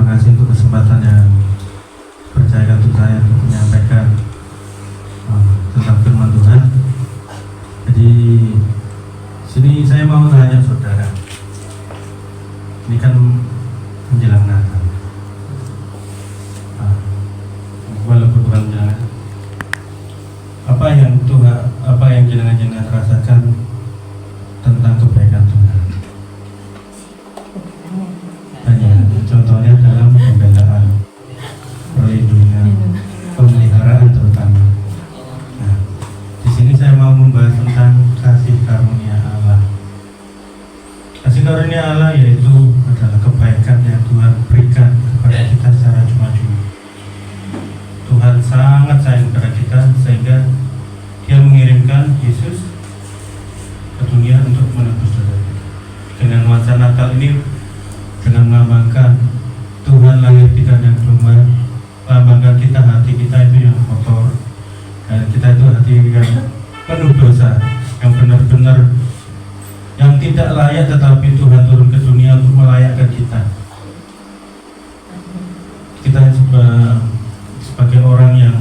kasih untuk kesempatan yang percayakan untuk saya untuk menyampaikan tentang firman Tuhan. Jadi sini saya mau tanya saudara, ini kan menjelang Natal, walaupun bukan menjelang Natal, apa yang jenengan rasakan tentang kebaikan Tuhan? Banyak, contohnya dalam pembelaan, perlindungan, pemeliharaan terutama. Nah, di sini saya mau membahas tentang kasih karunia Allah. Kasih karunia Allah yaitu adalah kebaikan yang Tuhan berikan kepada kita secara cuma-cuma. Tuhan sangat sayang kepada kita sehingga Dia mengirimkan Yesus ke dunia untuk menebus dosa kita. Dengan nuansa Natal ini, dengan melambangkan Tuhan lahir di kandang domba, melambangkan kita, hati kita itu yang kotor, dan kita itu hati yang penuh dosa, yang benar-benar yang tidak layak, tetapi Tuhan turun ke dunia untuk melayakkan kita. Kita sebagai orang yang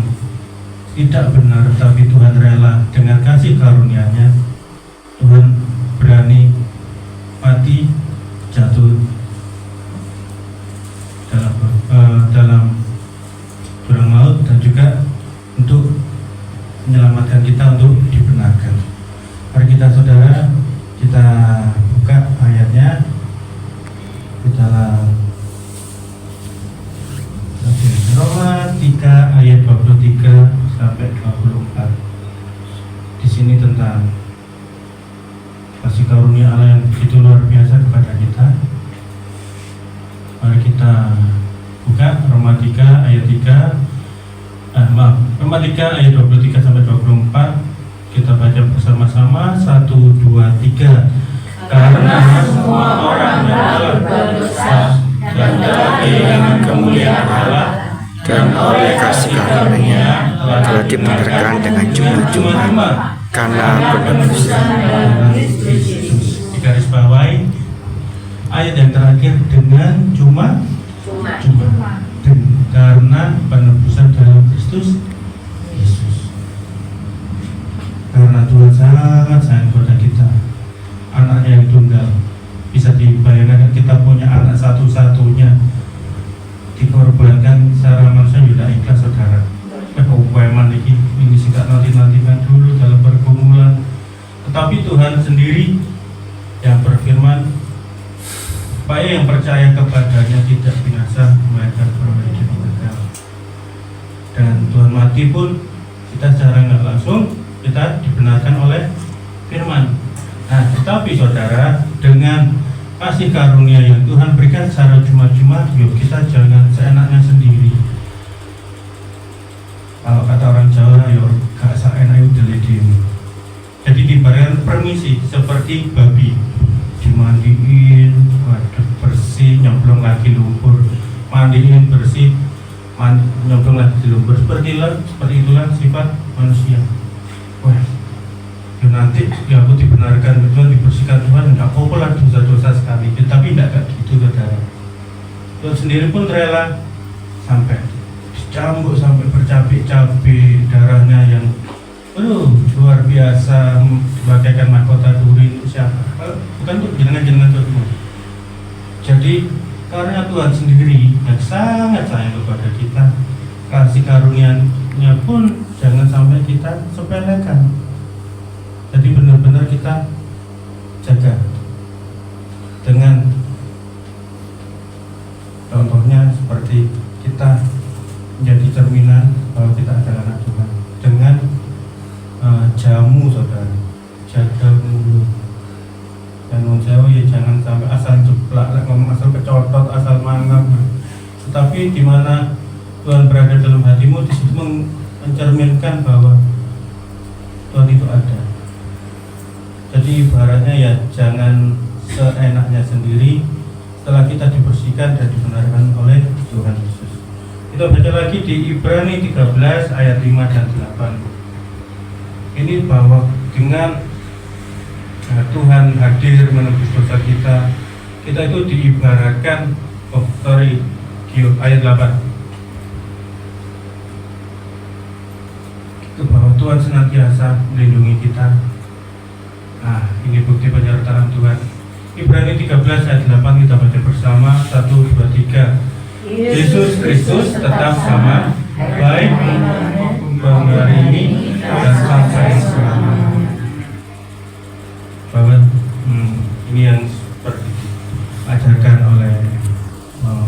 tidak benar, tapi Tuhan rela dengan kasih karunia-Nya. Tuhan berani mati, jatuh dalam jurang maut, dan juga untuk menyelamatkan kita, untuk dibenarkan. Mari kita saudara, kita buka ayatnya di dalam Roma 3 ayat 23 sampai 24. Di sini tentang kasih karunia Allah yang begitu luar biasa kepada kita. Mari kita buka Roma 3 ayat 3 sampai 24. Kita baca bersama-sama 1, 2, 3. Karena semua orang yang telah berdosa dan telah kehilangan kemuliaan Allah, dan oleh kasih karunia telah dibenarkan dengan cuma-cuma karena penebusan Yesus. Di garis bawahi ayat yang terakhir, dengan cuma-cuma karena penebusan dalam Kristus Yesus. Karena Tuhan sangat sayang kepada kita, anaknya yang tunggal. Bisa dibayangkan kita punya anak satu-satunya, dikorbankan secara manusia tidak ikhlas saudara. Keupayaman ini sih nanti-nantikan dulu dalam pergumulan. Tetapi Tuhan sendiri yang berfirman, supaya yang percaya kepadanya tidak binasa, melainkan beroleh hidup kekal. Dan Tuhan mati pun kita secara nggak langsung kita dibenarkan oleh firman. Nah, tetapi saudara, dengan kasih karunia yang Tuhan berikan secara cuma-cuma, yuk kita jangan seenaknya sendiri. Kalau kata orang Jawa, yuk gak seenaknya udah. Jadi diberikan permisi seperti babi, dimandiin, waduh bersih, nyemplung lagi lumpur, mandiin bersih, nyemplung lagi di lumpur. Seperti itulah sifat manusia. Wah, ya nanti ya aku dibenarkan Tuhan, dibersihkan Tuhan, nggak apa-apa lah dosa-dosa sekali. Tapi nggak kayak gitu saudara. Tuhan sendiri pun rela sampai dicambuk sampai bercabik-cabik, darahnya yang luar biasa, bagaikan mahkota duri. Itu siapa? Bukan untuk jenengan-jenengan semua. Jadi karena Tuhan sendiri yang sangat sayang kepada kita, kasih karunia-Nya pun jangan sampai kita sepelekan. Jadi benar-benar kita jaga dengan contohnya seperti kita menjadi cerminan bahwa kita adalah anak Tuhan dengan jamu saudara, jaga mulut. Dan menjauh ya jangan sampai asal jeplak, ngomong asal kecotot, asal mangap. Tetapi di mana Tuhan berada dalam hatimu, di situ mencerminkan bahwa Tuhan itu ada. Jadi ibaratnya ya jangan seenaknya sendiri setelah kita dibersihkan dan dibenarkan oleh Tuhan Yesus. Kita baca lagi di Ibrani 13 ayat 5 dan 8. Ini bahwa dengan Tuhan hadir menebus dosa kita, kita itu diibaratkan Yuk, ayat 8. Itu bahwa Tuhan senantiasa melindungi kita. Nah, ini bukti penyertaan Tuhan. Ibrani 13 ayat 8 kita baca bersama. 1, 2, 3. Yesus Kristus tetap sama, baik maupun hari ini dan sampai selamanya. Bahwa ini yang seperti diajarkan oleh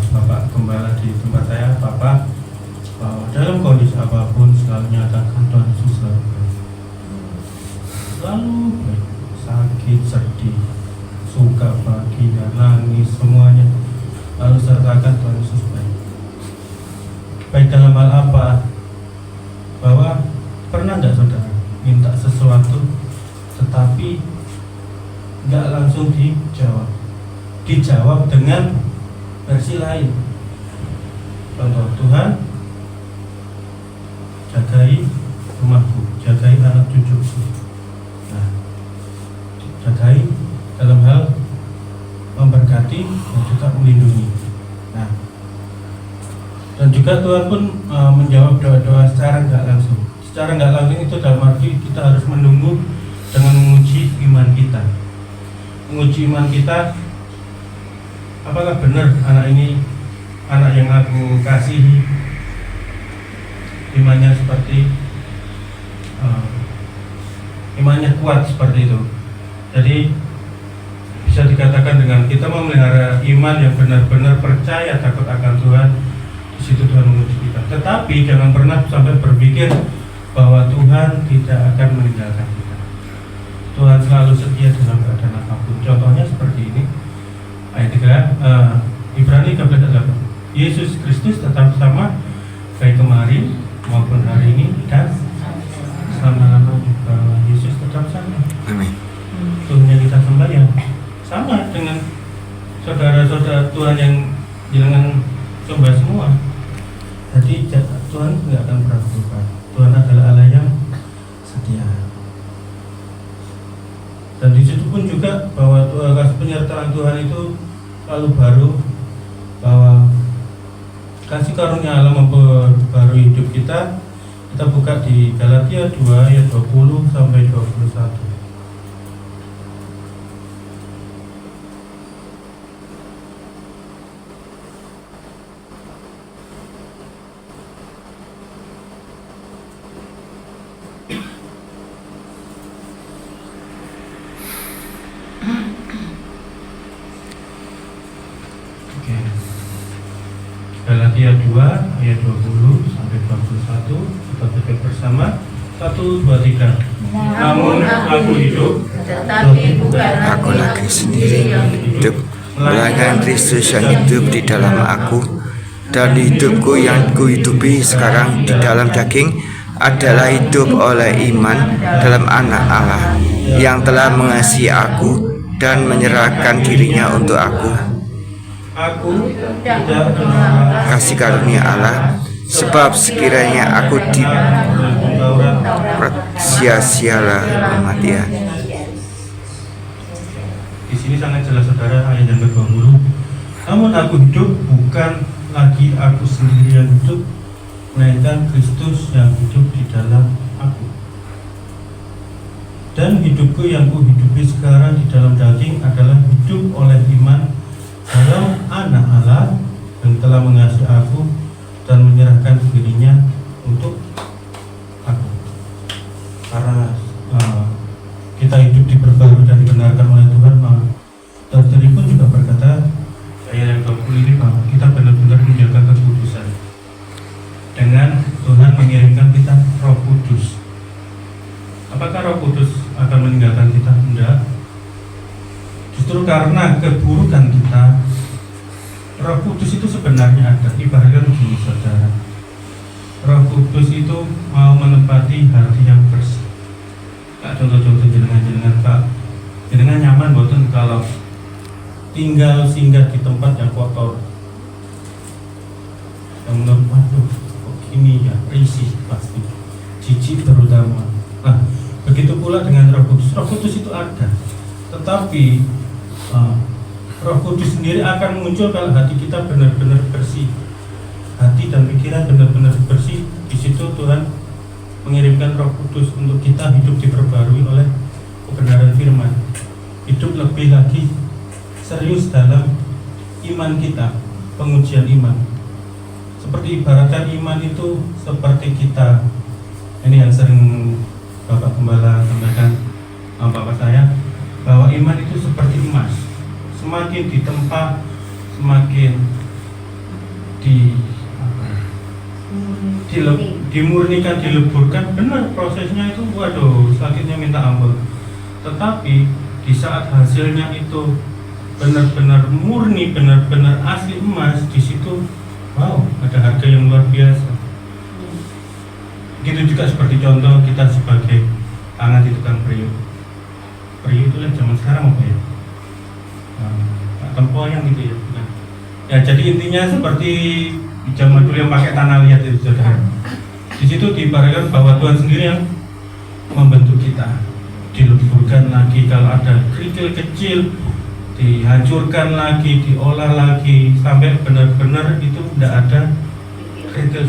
Bapak Gembala di tempat saya, Bapak, bahwa dalam kondisi apapun selalu nyatakan Tuhan Yesus selalu baik. Selalu baik, sakit, sedih, suka, bahagia, nangis, semuanya lalu sertakan Tuhan Yesus baik. Baik dalam hal apa? Bahwa pernah enggak saudara minta sesuatu tetapi enggak langsung dijawab dengan versi lain. Contoh, Tuhan jagai rumahku, jagai anak cucuku. Nah, jagai dalam hal memberkati dan juga melindungi. Nah, dan juga Tuhan pun menjawab doa-doa secara nggak langsung. Secara nggak langsung itu dalam arti kita harus menunggu dengan menguji iman kita. Menguji iman kita, apakah benar anak ini anak yang aku kasihi, imannya seperti imannya kuat seperti itu. Jadi bisa dikatakan dengan kita memelihara iman yang benar-benar percaya takut akan Tuhan, di situ Tuhan menguji kita. Tetapi jangan pernah sampai berpikir bahwa Tuhan tidak akan meninggalkan kita. Tuhan selalu setia dalam keadaan apapun. Contohnya seperti ini, ayat 3, Ibrani 13:8. Yesus Kristus tetap sama baik kemarin maupun hari ini dan selama-lamanya. Yesus tetap sama. Amin. Tuhan yang kita sembah ya sama dengan saudara-saudara Tuhan yang jangan sembah semua. Jadi Tuhan tidak akan pernah berubah. Tuhan adalah Allah yang setia. Dan di situ pun juga bahwa kasih penyertaan Tuhan itu selalu baru, bahwa kasih karunia Allah memperbarui hidup kita. Kita buka di Galatia 2 ayat 20 sampai 21. Galatia 2 ayat 20 sampai 21, kita baca bersama. 1, 2, 3. Namun aku hidup, tetapi bukan aku lagi sendiri yang hidup, melainkan Kristus yang hidup di dalam aku. Dan hidupku yang kuhidupi sekarang di dalam daging adalah hidup oleh iman dalam Anak Allah yang telah mengasihi aku dan menyerahkan dirinya untuk aku. Aku tidak Kasih karunia Allah, sebab sekiranya aku sia-sialah kematian. Di sini sangat jelas saudara, ayat yang ke-20. Namun aku hidup, bukan lagi aku sendiri yang hidup, melainkan Kristus yang hidup di dalam aku. Dan hidupku yang kuhidupi sekarang di dalam daging adalah hidup oleh iman dalam Anak Allah yang telah mengasihi aku dan menyerahkan dirinya untuk aku. Karena kita hidup diperbarui dan dibenarkan oleh Tuhan, Dr. pun juga berkata ayat yang 20 ini bahwa kita benar-benar menjaga kekudusan dengan Tuhan mengirimkan kita Roh Kudus. Apakah Roh Kudus akan meninggalkan kita? Tidak. Justru karena keburukan kita, Roh Kudus itu sebenarnya ada. Ibaratkan begini saudara, Roh Kudus itu mau menempati hati yang bersih. Kak, contoh-contoh jenengan Kak, jenengan nyaman boten kalau tinggal singgah di tempat yang kotor, yang menurut waduh kok gini ya, risih pasti, jijik terutama. Nah, begitu pula dengan Roh Kudus. Roh Kudus itu ada, tetapi Roh Kudus sendiri akan muncul kalau hati kita benar-benar bersih, hati dan pikiran benar-benar bersih, di situ Tuhan mengirimkan Roh Kudus untuk kita hidup diperbarui oleh kebenaran firman, hidup lebih lagi serius dalam iman kita, pengujian iman. Seperti ibaratkan iman itu seperti kita, ini yang sering Bapak Gembala sampaikan sama Bapak saya, bahwa iman itu seperti emas, semakin ditempa, semakin dimurnikan, dileburkan, benar prosesnya itu, waduh, sakitnya minta ampun. Tetapi di saat hasilnya itu benar-benar murni, benar-benar asli emas, di situ, wow, ada harga yang luar biasa. Begitu juga seperti contoh kita sebagai tangan di tukang periuk. Periuk itu kan zaman sekarang apa ya? Tempoyang gitu ya, bukan? Ya, jadi intinya seperti di zaman dulu yang pakai tanah liat itu, saudara. Di situ diibaratkan bahwa Tuhan sendiri yang membentuk kita, dileburkan lagi kalau ada kerikil kecil, dihancurkan lagi, diolah lagi sampai benar-benar itu tidak ada kerikil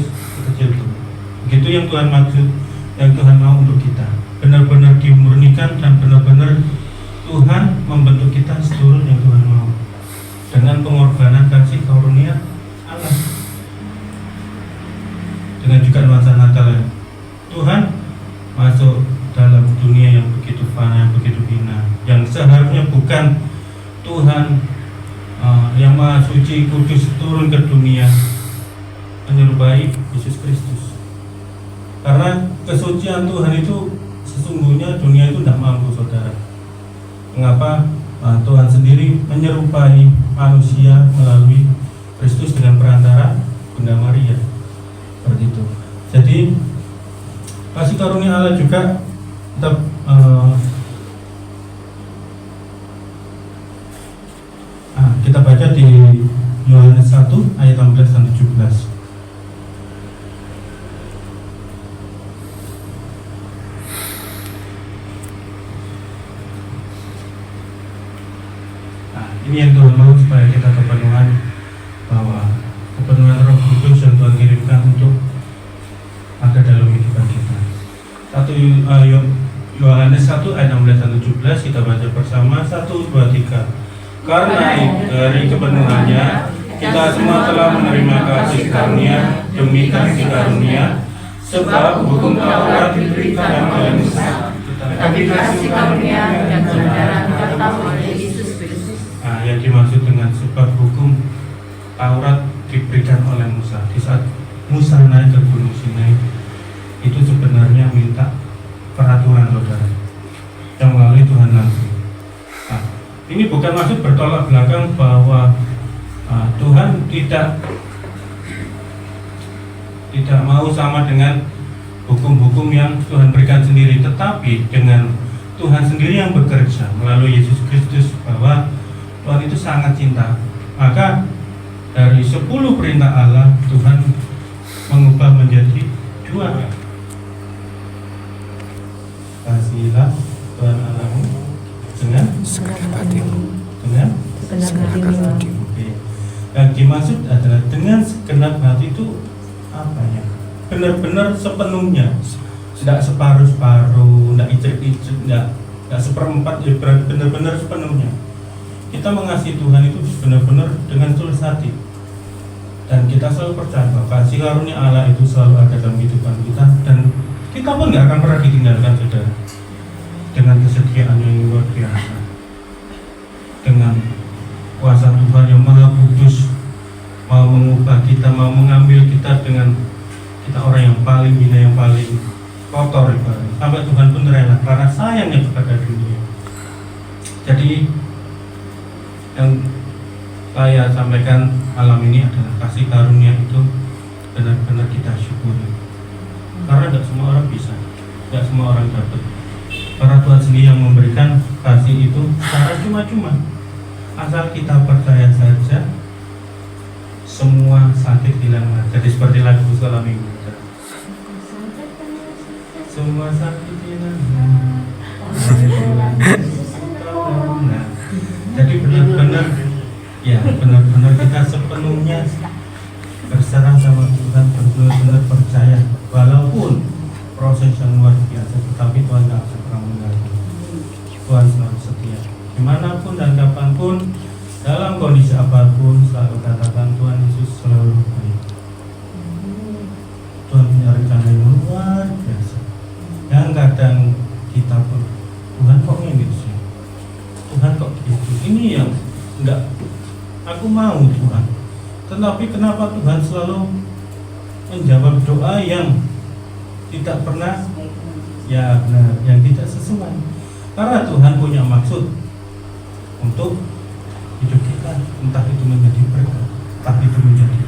kecil itu. Begitu yang Tuhan maksud, yang Tuhan mau untuk kita, benar-benar dimurnikan dan benar-benar Tuhan membentuk kita seturut yang Tuhan mau dengan pengorbanan kasih karunia Allah. Dengan juga nuansa Natal ya. Tuhan masuk dalam dunia yang begitu fana, yang begitu hina, yang seharusnya bukan Tuhan yang Maha Suci Kudus turun ke dunia menyerupai Yesus Kristus. Karena kesucian Tuhan itu sesungguhnya dunia itu tidak mampu, saudara. Mengapa Tuhan sendiri menyerupai manusia melalui Kristus dengan perantara Bunda Maria, seperti itu. Jadi kasih karunia Allah juga tetap kita baca di Yohanes 1 ayat 16 dan 17. Ini yang Tuhan mau supaya kita kepenuhan, bahwa kepenuhan Roh Kudus yang Tuhan kirimkan untuk ada dalam kehidupan kita. Yohanes 1 ayat 16 dan 17 kita baca bersama. 1, 2, 3. Karena dari kepenuhannya kita semua telah menerima kasih karunia demi kasih karunia, sebab hukum Taurat diberikan oleh Musa, tetapi kasih karunia dan kebenaran datang oleh Yesus Kristus. Yang dimaksud dengan sebab hukum Taurat diberikan oleh Musa, di saat Musa naik ke Gunung Sinai, itu sebenarnya minta peraturan, saudara, yang melalui Tuhan langsung. Ini bukan maksud bertolak belakang bahwa Tuhan tidak mau sama dengan hukum-hukum yang Tuhan berikan sendiri, tetapi dengan Tuhan sendiri yang bekerja melalui Yesus Kristus, bahwa Tuhan itu sangat cinta. Maka dari 10 perintah Allah, Tuhan mengubah menjadi 2. Kasihilah Tuhan Allahmu dengan segenap hatimu. Dengan Segenap hatimu. yang dimaksud adalah dengan segenap hati itu apa ya? Benar-benar sepenuhnya, tidak separuh-separuh, tidak icet-icet, tidak seperempat, ya benar-benar sepenuhnya. Kita mengasihi Tuhan itu benar-benar dengan tulus hati, dan kita selalu percaya bahwa kasih karunia Allah itu selalu ada dalam kehidupan kita, dan kita pun nggak akan pernah ditinggalkan, saudara. Dengan kesetiaan yang luar biasa, dengan kuasa Tuhan yang Maha Kudus, mau mengubah kita, mau mengambil kita dengan kita orang yang paling hina, yang paling kotor, sampai Tuhan pun rela karena sayangnya kepada dunia. Jadi yang saya sampaikan malam ini adalah kasih karunia itu benar-benar kita syukuri, karena tidak semua orang bisa, tidak semua orang dapat. Para Tuhan sendiri yang memberikan kasih itu secara cuma-cuma. Asal kita percaya saja, semua sakit hilang. Jadi seperti lagu Sekolah Minggu, semua sakit hilang. Jadi benar-benar, ya benar-benar kita sepenuhnya berserah sama Tuhan, benar-benar percaya walaupun proses yang luar biasa, tetapi Tuhan gak akan pernah meninggalkan. Tuhan selalu setia dimanapun dan kapanpun, dalam kondisi apapun, selalu katakan Tuhan Yesus selalu baik. Tuhan punya rencana yang luar biasa, yang kadang kita pun, Tuhan kok ini sih, Tuhan kok gitu, ini yang enggak aku mau Tuhan. Tetapi kenapa Tuhan selalu menjawab doa yang tidak pernah ya benar, yang tidak sesuai? Karena Tuhan punya maksud untuk hidup kita, entah itu menjadi berkat, entah itu menjadi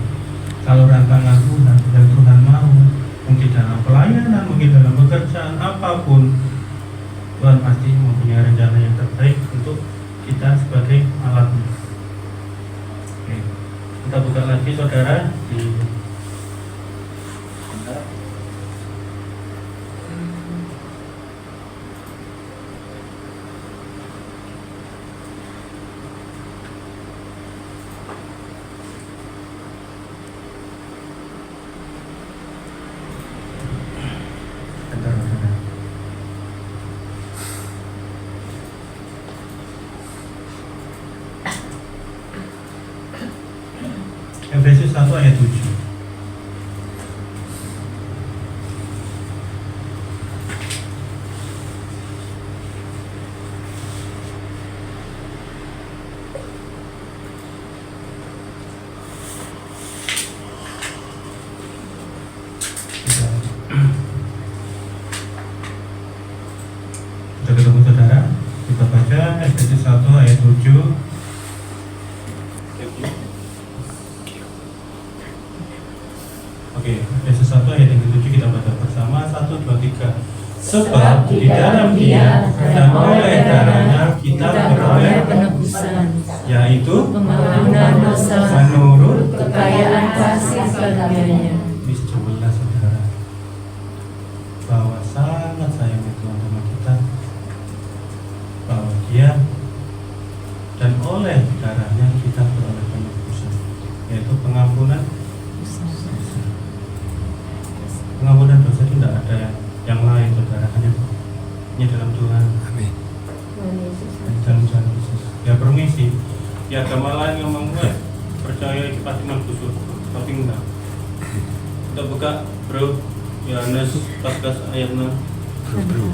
kalau rancangan Tuhan yang Tuhan mau, mungkin dalam pelayanan, mungkin dalam pekerjaan, apapun, Tuhan pasti mempunyai rencana yang terbaik untuk kita sebagai alatnya. Oke. Kita buka lagi saudara di Efesus 1 ayat 7. Sudah ketemu saudara? Kita baca Efesus 1 ayat 7. Oke, Efesus 1 ayat 7 kita baca bersama. 1, 2, 3. Sebab di dalam Dia dan oleh darahnya kita beroleh penebusan, yaitu pengampunan dosa menurut kekayaan kasih karunia-Nya. Ini jelas saudara bahwa sangat sayangnya Tuhan sama kita, bahwa Dia dan oleh darahnya kita beroleh penebusan, yaitu pengampunan dosa. Pengampunan dosa itu tidak ada yang lain saudara, hanya dalam Tuhan. Amin. Dalam Tuhan Yesus. Ya permisi, ya agama lain ngomong percaya itu pasti masuk surga, tapi enggak. Kita buka bro, Yohanes 14 ayat 6. Bro.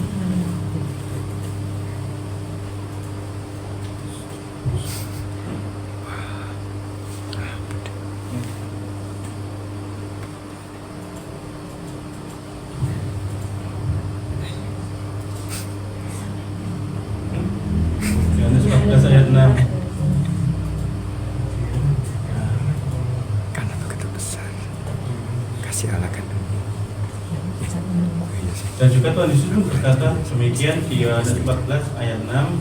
Yohanes 14 ayat 6. Karena begitu besar kasih Allah kan dunia. Iya sih. Dan juga Tuhan Yesus pun berkata demikian di Yohanes 14 ayat 6.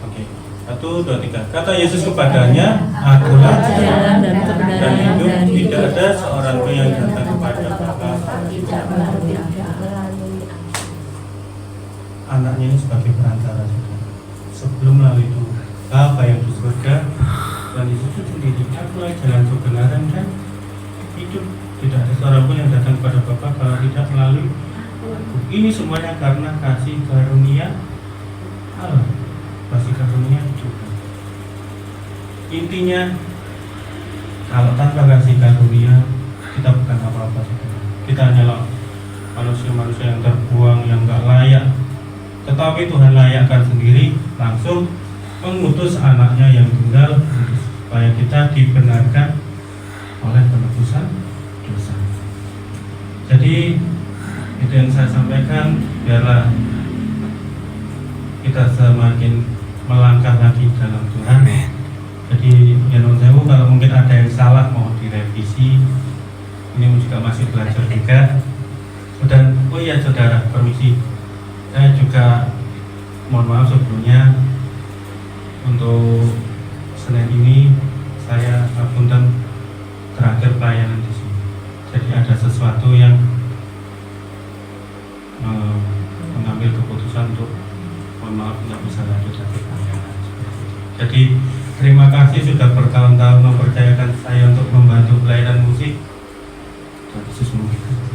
Oke. 1, 2, 3. Kata Yesus kepadanya, Akulah Jalan dan dan kebenaran hidup, dan tidak ada seorang pun yang datang kepada Bapa. tidak melalui Anaknya ini sebagai perantara saudara. Sebelum melalui itu Bapa yang di surga, dan Yesus itu sendiri, Akulah jalan kebenaran dan hidup, tidak ada seorang pun yang datang kepada Bapa kalau tidak melalui aku. Ini semuanya karena kasih karunia Allah, kasih karunia Tuhan. Intinya, kalau tanpa kasih karunia kita bukan apa-apa saudara. Kita hanyalah manusia-manusia yang terbuang, yang gak layak. Tetapi Tuhan layakkan sendiri, langsung mengutus anaknya yang tunggal supaya kita dibenarkan oleh penebusan dosa. Jadi itu yang saya sampaikan, biarlah kita semakin melangkah lagi dalam Tuhan. Amin. Jadi ya non sewu, kalau mungkin ada yang salah mau direvisi, ini juga masih belajar juga. Dan oh iya saudara, permisi, saya juga mohon maaf sebelumnya untuk Senin ini saya apunten terakhir pelayanan di sini. Jadi ada sesuatu yang mengambil keputusan untuk mohon maaf nggak bisa lanjut lagi pelayanan. Jadi terima kasih sudah bertahun-tahun mempercayakan saya untuk membantu pelayanan Yesus memberkati.